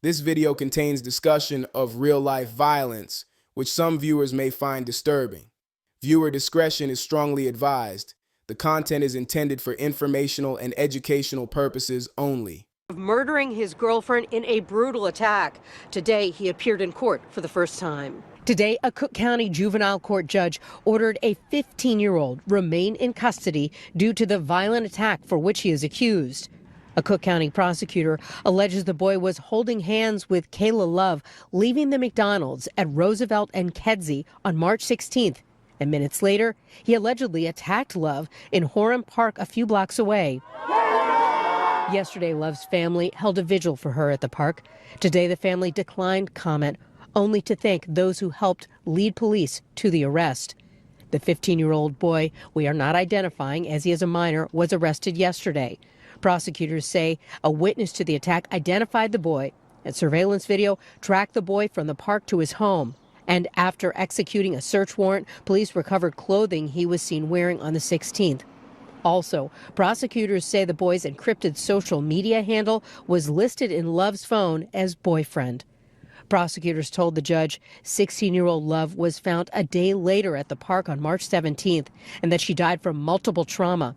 This video contains discussion of real-life violence, which some viewers may find disturbing. Viewer discretion is strongly advised. The content is intended for informational and educational purposes only. Murdering his girlfriend in a brutal attack. Today, he appeared in court for the first time. Today, a Cook County juvenile court judge ordered a 15-year-old remain in custody due to the violent attack for which he is accused. A Cook County prosecutor alleges the boy was holding hands with Kaylah Love, leaving the McDonald's at Roosevelt and Kedzie on March 16th. And minutes later, he allegedly attacked Love in Horan Park a few blocks away. Yesterday, Love's family held a vigil for her at the park. Today, the family declined comment, only to thank those who helped lead police to the arrest. The 15-year-old boy, we are not identifying as he is a minor, was arrested yesterday. Prosecutors say a witness to the attack identified the boy, and surveillance video tracked the boy from the park to his home. And after executing a search warrant, police recovered clothing he was seen wearing on the 16th. Also, prosecutors say the boy's encrypted social media handle was listed in Love's phone as boyfriend. Prosecutors told the judge 16-year-old Love was found a day later at the park on March 17th and that she died from multiple trauma.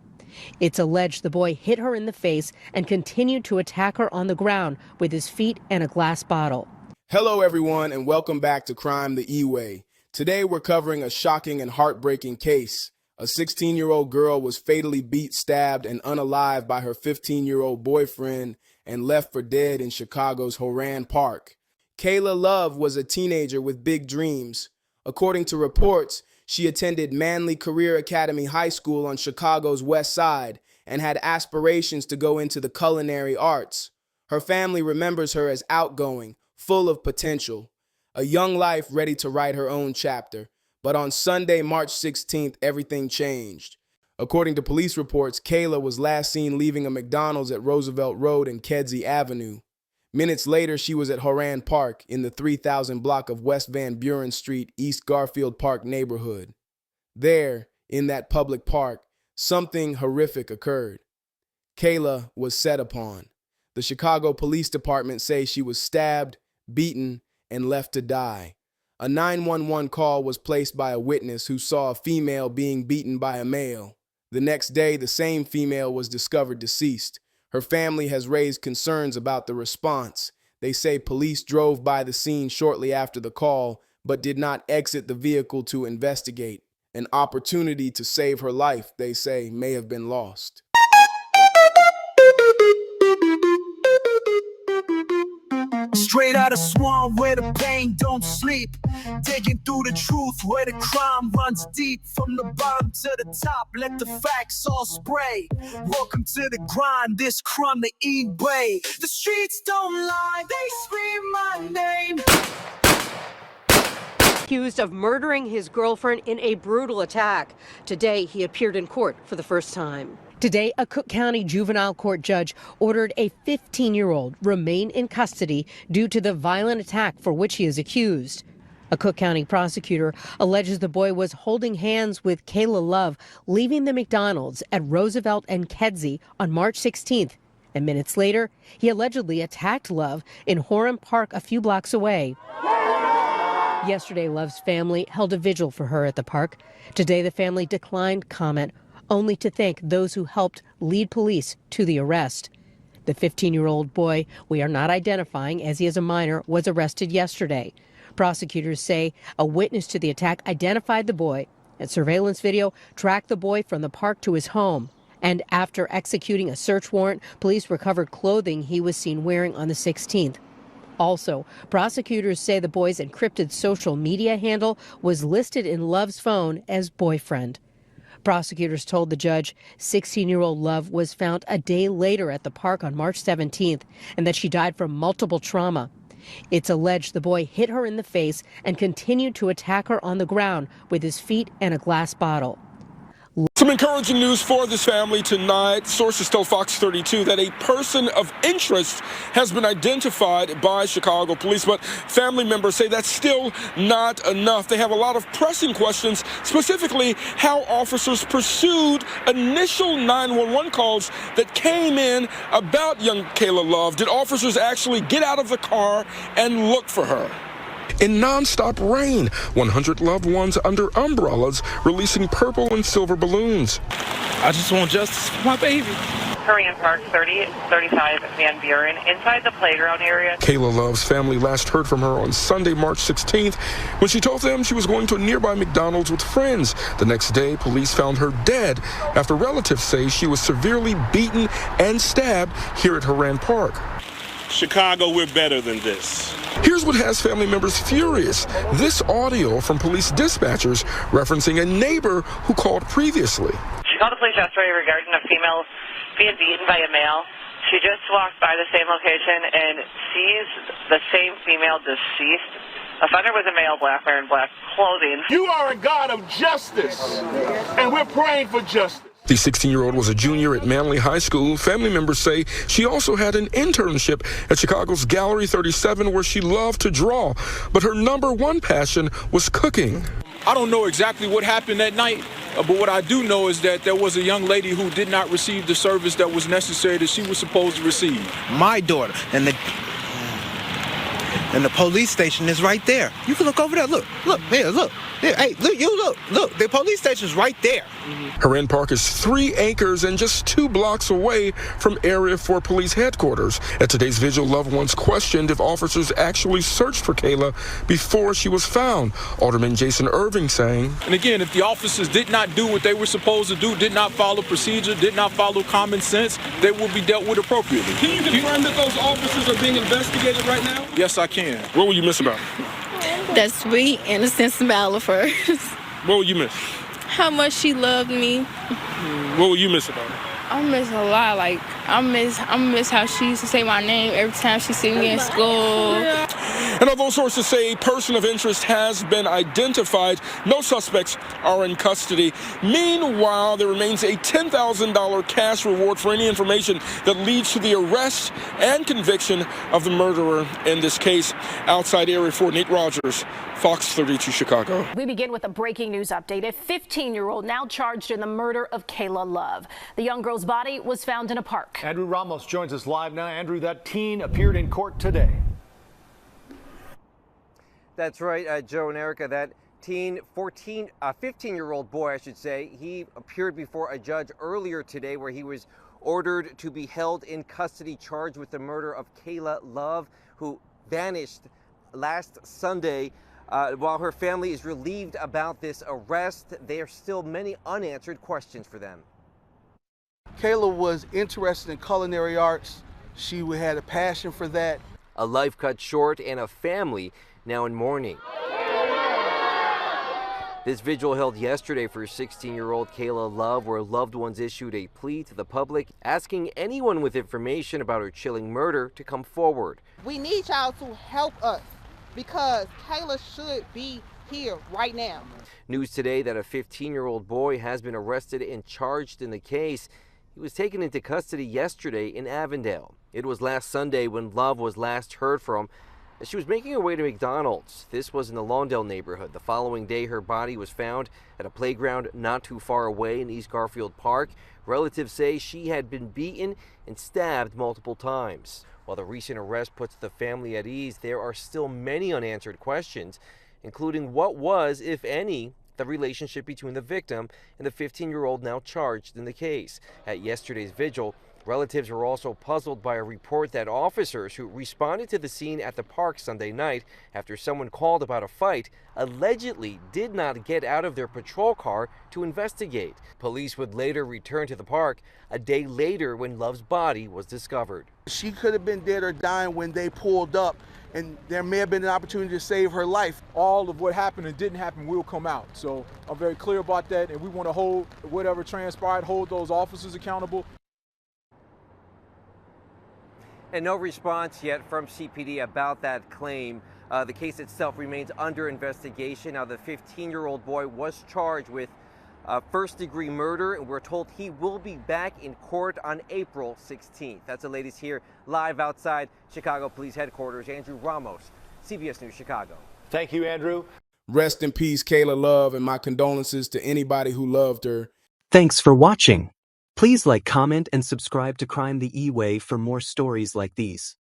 It's alleged the boy hit her in the face and continued to attack her on the ground with his feet and a glass bottle. Hello everyone and welcome back to Crime the Eway. Today we're covering a shocking and heartbreaking case. A 16-year-old girl was fatally beat, stabbed, and unalived by her 15-year-old boyfriend and left for dead in Chicago's Horan Park. Kaylah Love was a teenager with big dreams. According to reports, she attended Manly Career Academy High School on Chicago's West Side and had aspirations to go into the culinary arts. Her family remembers her as outgoing, full of potential, a young life ready to write her own chapter. But on Sunday, March 16th, everything changed. According to police reports, Kaylah was last seen leaving a McDonald's at Roosevelt Road and Kedzie Avenue. Minutes later, she was at Horan Park in the 3000 block of West Van Buren Street, East Garfield Park neighborhood. There, in that public park, something horrific occurred. Kaylah was set upon. The Chicago Police Department say she was stabbed, beaten, and left to die. A 911 call was placed by a witness who saw a female being beaten by a male. The next day, the same female was discovered deceased. Her family has raised concerns about the response. They say police drove by the scene shortly after the call, but did not exit the vehicle to investigate. An opportunity to save her life, they say, may have been lost. Straight out of swamp where the pain don't sleep, digging through the truth where the crime runs deep. From the bottom to the top, let the facts all spray. Welcome to the grind, this crime the Eway. The streets don't lie, they scream my name. Accused of murdering his girlfriend in a brutal attack. Today, he appeared in court for the first time. Today, a Cook County juvenile court judge ordered a 15-year-old remain in custody due to the violent attack for which he is accused. A Cook County prosecutor alleges the boy was holding hands with Kaylah Love, leaving the McDonald's at Roosevelt and Kedzie on March 16th. And minutes later, he allegedly attacked Love in Horan Park a few blocks away. Yesterday, Love's family held a vigil for her at the park. Today, the family declined comment, only to thank those who helped lead police to the arrest. The 15-year-old boy, we are not identifying as he is a minor, was arrested yesterday. Prosecutors say a witness to the attack identified the boy, and surveillance video tracked the boy from the park to his home. And after executing a search warrant, police recovered clothing he was seen wearing on the 16th. Also, prosecutors say the boy's encrypted social media handle was listed in Love's phone as boyfriend. Prosecutors told the judge 16-year-old Love was found a day later at the park on March 17th and that she died from multiple trauma. It's alleged the boy hit her in the face and continued to attack her on the ground with his feet and a glass bottle. From Some encouraging news for this family tonight. Sources tell Fox 32 that a person of interest has been identified by Chicago police, but family members say that's still not enough. They have a lot of pressing questions, specifically how officers pursued initial 911 calls that came in about young Kaylah Love. Did officers actually get out of the car and look for her? In nonstop rain, 100 loved ones under umbrellas releasing purple and silver balloons. I just want justice for my baby. Horan Park, 3035 Van Buren, inside the playground area. Kaylah Love's family last heard from her on Sunday, March 16th, when she told them she was going to a nearby McDonald's with friends. The next day, police found her dead after relatives say she was severely beaten and stabbed here at Horan Park. Chicago, we're better than this. Here's what has family members furious. This audio from police dispatchers referencing a neighbor who called previously. She called the police yesterday regarding a female being beaten by a male. She just walked by the same location and sees the same female deceased. Offender was a male, black, wearing black clothing. You are a God of justice, and we're praying for justice. The 16-year-old was a junior at Manly High School. Family members say she also had an internship at Chicago's Gallery 37 where she loved to draw, but her number one passion was cooking. I don't know exactly what happened that night, but what I do know is that there was a young lady who did not receive the service that was necessary that she was supposed to receive. My daughter and the police station is right there. You can look over there. Look, here, look. Here, hey, look. The police station's right there. Horan Park is 3 acres and just 2 blocks away from Area 4 Police Headquarters. At today's vigil, loved ones questioned if officers actually searched for Kaylah before she was found. Alderman Jason Irving saying, And again, if the officers did not do what they were supposed to do, did not follow procedure, did not follow common sense, they will be dealt with appropriately. Can you confirm that those officers are being investigated right now? Yes, I can. What will you miss about it? That sweet, innocent smile of hers. What will you miss? How much she loved me. What will you miss about it? I miss a lot. Like, I miss how she used to say my name every time she see me in school. And although sources say a person of interest has been identified, no suspects are in custody. Meanwhile, there remains a $10,000 cash reward for any information that leads to the arrest and conviction of the murderer in this case. Outside Area 4, Nate Rogers, Fox 32 Chicago. We begin with a breaking news update. A 15-year-old now charged in the murder of Kaylah Love. The young girl's body was found in a park. Andrew Ramos joins us live now. Andrew, that teen appeared in court today. That's right, Joe and Erica. That teen, 15-year-old boy, I should say, he appeared before a judge earlier today where he was ordered to be held in custody, charged with the murder of Kaylah Love, who vanished last Sunday. While her family is relieved about this arrest, there are still many unanswered questions for them. Kaylah was interested in culinary arts. She had a passion for that. A life cut short and a family now in mourning. This vigil held yesterday for 16-year-old Kaylah Love, where loved ones issued a plea to the public asking anyone with information about her chilling murder to come forward. We need y'all to help us because Kaylah should be here right now. News today that a 15-year-old boy has been arrested and charged in the case. He was taken into custody yesterday in Avondale. It was last Sunday when Love was last heard from as she was making her way to McDonald's. This was in the Lawndale neighborhood. The following day, her body was found at a playground not too far away in East Garfield Park. Relatives say she had been beaten and stabbed multiple times. While the recent arrest puts the family at ease, there are still many unanswered questions, including what was, if any, the relationship between the victim and the 15-year-old now charged in the case. At yesterday's vigil, relatives were also puzzled by a report that officers who responded to the scene at the park Sunday night after someone called about a fight allegedly did not get out of their patrol car to investigate. Police would later return to the park a day later when Love's body was discovered. She could have been dead or dying when they pulled up, and there may have been an opportunity to save her life. All of what happened and didn't happen will come out. So I'm very clear about that, and we want to hold whatever transpired, hold those officers accountable. And no response yet from CPD about that claim. The case itself remains under investigation. Now, the 15-year-old boy was charged with first-degree murder, and we're told he will be back in court on April 16th. That's the latest here, live outside Chicago Police Headquarters. Andrew Ramos, CBS News, Chicago. Thank you, Andrew. Rest in peace, Kaylah Love, and my condolences to anybody who loved her. Thanks for watching. Please like, comment, and subscribe to Crime the Eway for more stories like these.